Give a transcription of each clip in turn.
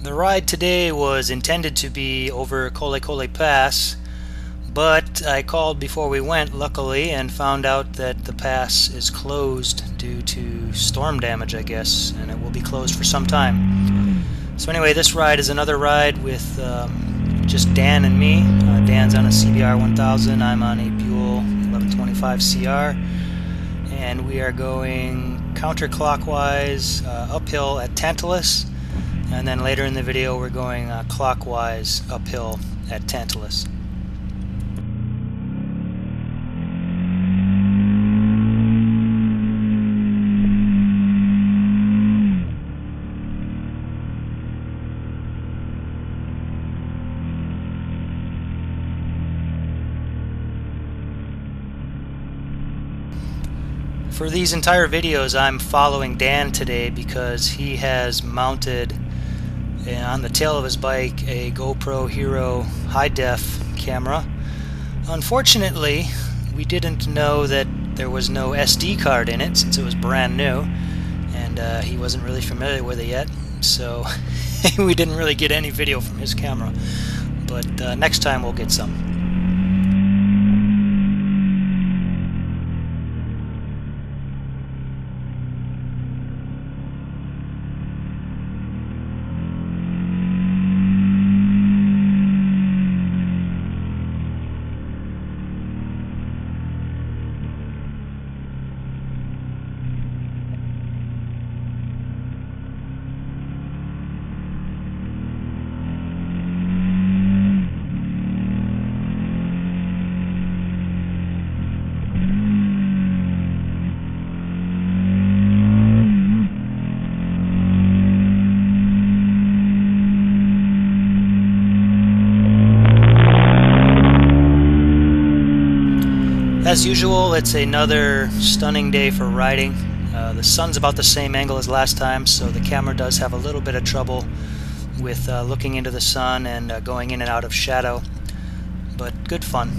The ride today was intended to be over Cole Pass, but I called before we went, luckily, and found out that the pass is closed due to storm damage, I guess, and it will be closed for some time. So anyway, this ride is another ride with just Dan and me. Dan's on a CBR 1000, I'm on a Buell 1125 CR, and we are going counterclockwise uphill at Tantalus. And then later in the video we're going clockwise uphill at Tantalus. For these entire videos I'm following Dan today because he has mounted on the tail of his bike a GoPro Hero high-def camera. Unfortunately, we didn't know that there was no SD card in it since it was brand new, and he wasn't really familiar with it yet, so we didn't really get any video from his camera. But next time we'll get some. As usual, it's another stunning day for riding. The sun's about the same angle as last time, so the camera does have a little bit of trouble with looking into the sun and going in and out of shadow, but good fun.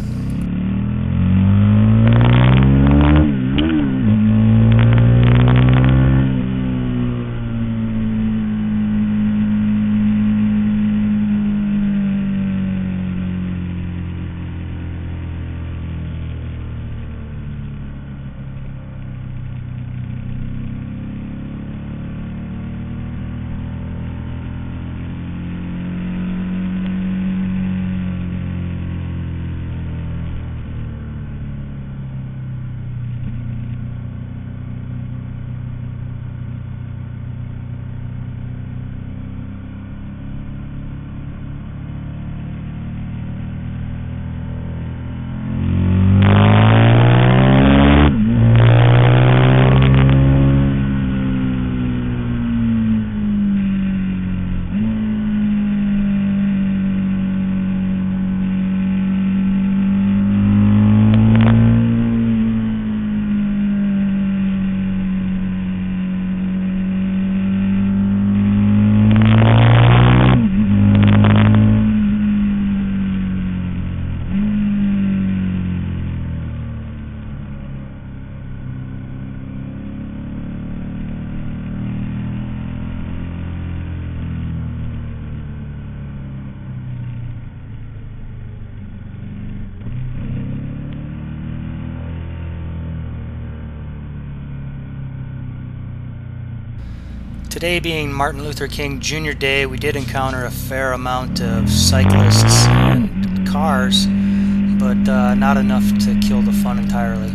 Today being Martin Luther King Jr. Day, we did encounter a fair amount of cyclists and cars, but not enough to kill the fun entirely.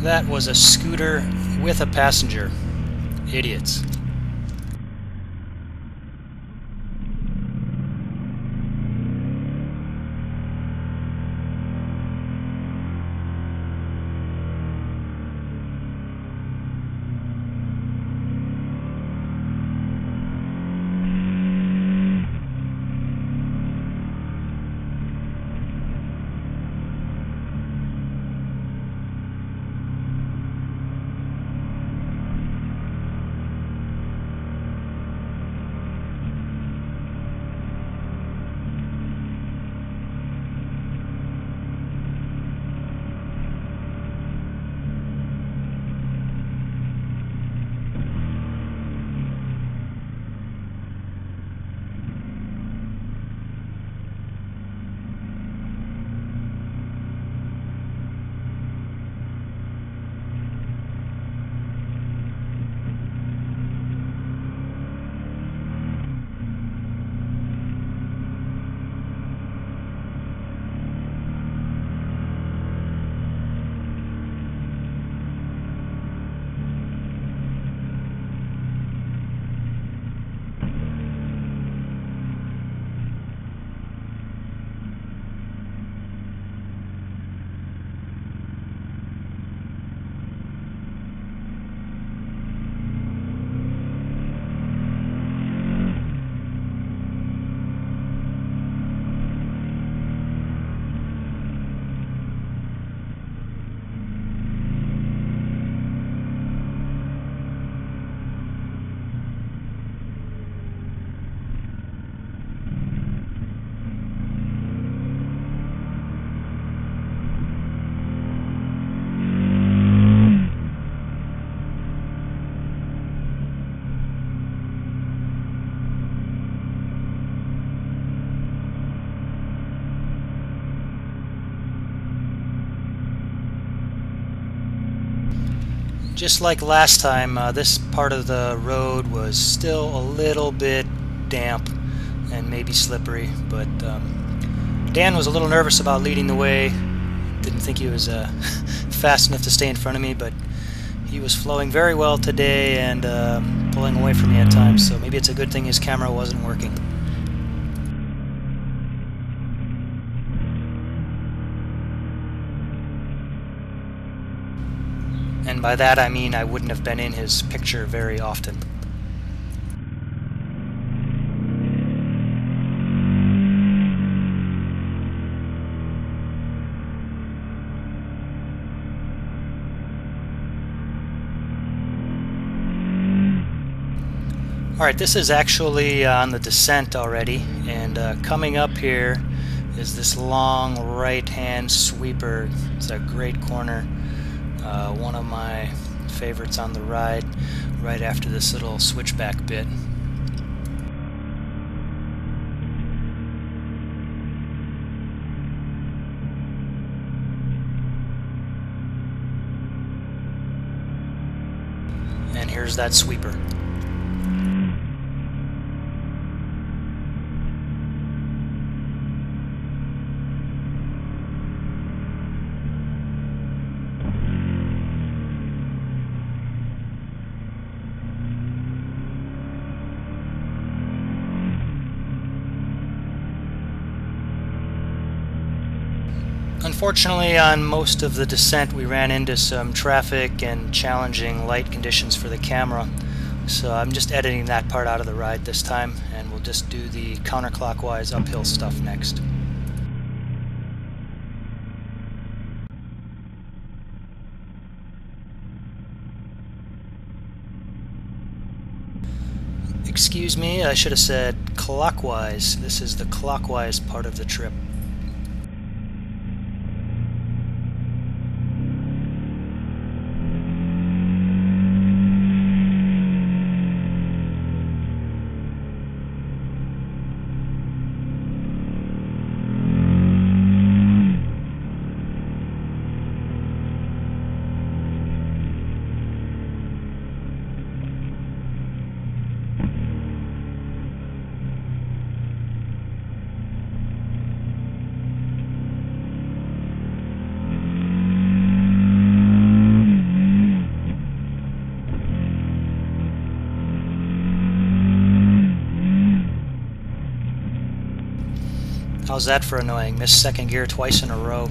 That was a scooter with a passenger. Idiots. Just like last time, this part of the road was still a little bit damp and maybe slippery, but Dan was a little nervous about leading the way. Didn't think he was fast enough to stay in front of me, but he was flowing very well today and pulling away from me at times, so maybe it's a good thing his camera wasn't working. And by that I mean I wouldn't have been in his picture very often. Alright, this is actually on the descent already, and coming up here is this long right-hand sweeper. It's a great corner. One of my favorites on the ride, right after this little switchback bit. And here's that sweeper. Unfortunately, on most of the descent we ran into some traffic and challenging light conditions for the camera, so I'm just editing that part out of the ride this time, and we'll just do the counterclockwise uphill stuff next. Excuse me, I should have said clockwise. This is the clockwise part of the trip. How's that for annoying? Missed second gear twice in a row.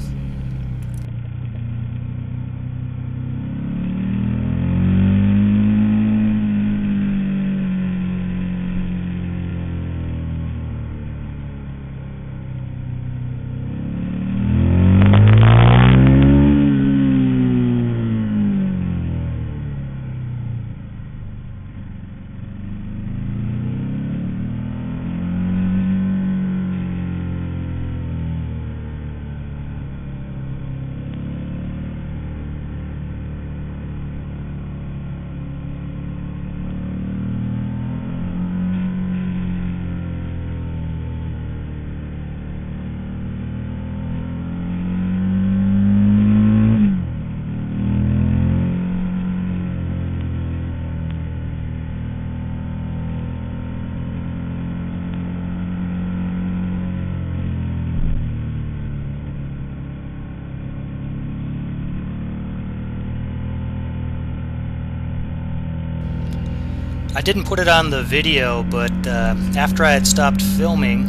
I didn't put it on the video, but after I had stopped filming,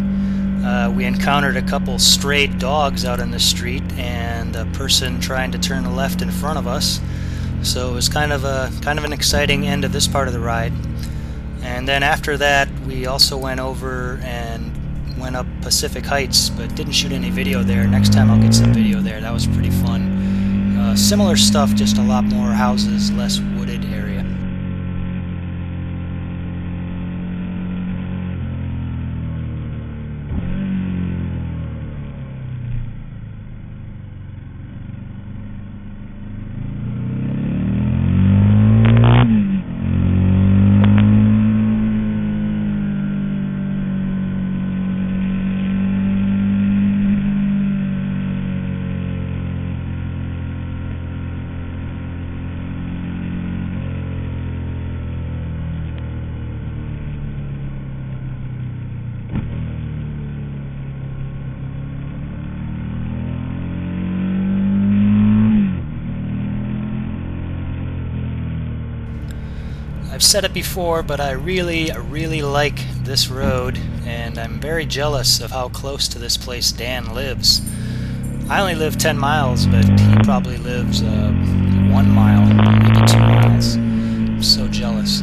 we encountered a couple stray dogs out in the street and a person trying to turn left in front of us. So it was kind of an exciting end of this part of the ride. And then after that, we also went over and went up Pacific Heights, but didn't shoot any video there. Next time I'll get some video there. That was pretty fun. Similar stuff, just a lot more houses, less wooded area. I've said it before, but I really like this road, and I'm very jealous of how close to this place Dan lives. I only live 10 miles, but he probably lives 1 mile, maybe 2 miles. I'm so jealous.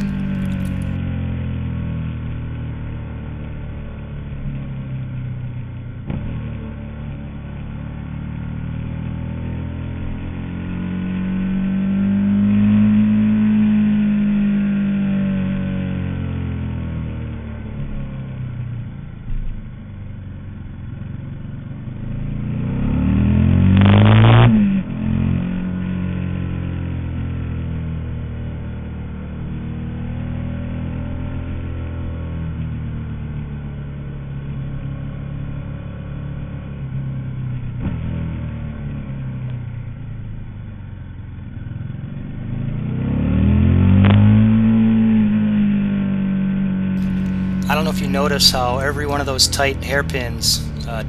I don't know if you notice how every one of those tight hairpins,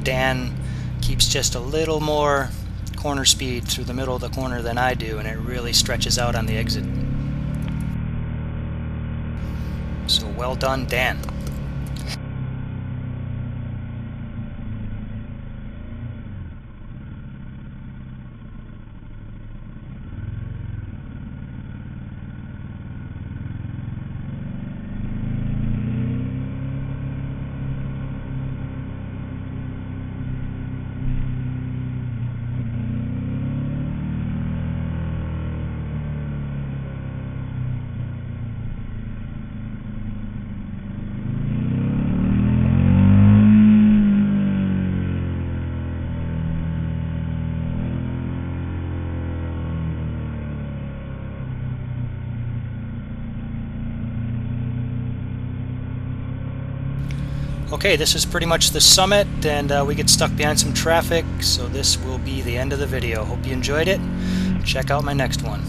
Dan keeps just a little more corner speed through the middle of the corner than I do, and it really stretches out on the exit. So well done, Dan. Okay, this is pretty much the summit, and we get stuck behind some traffic, so this will be the end of the video. Hope you enjoyed it. Check out my next one.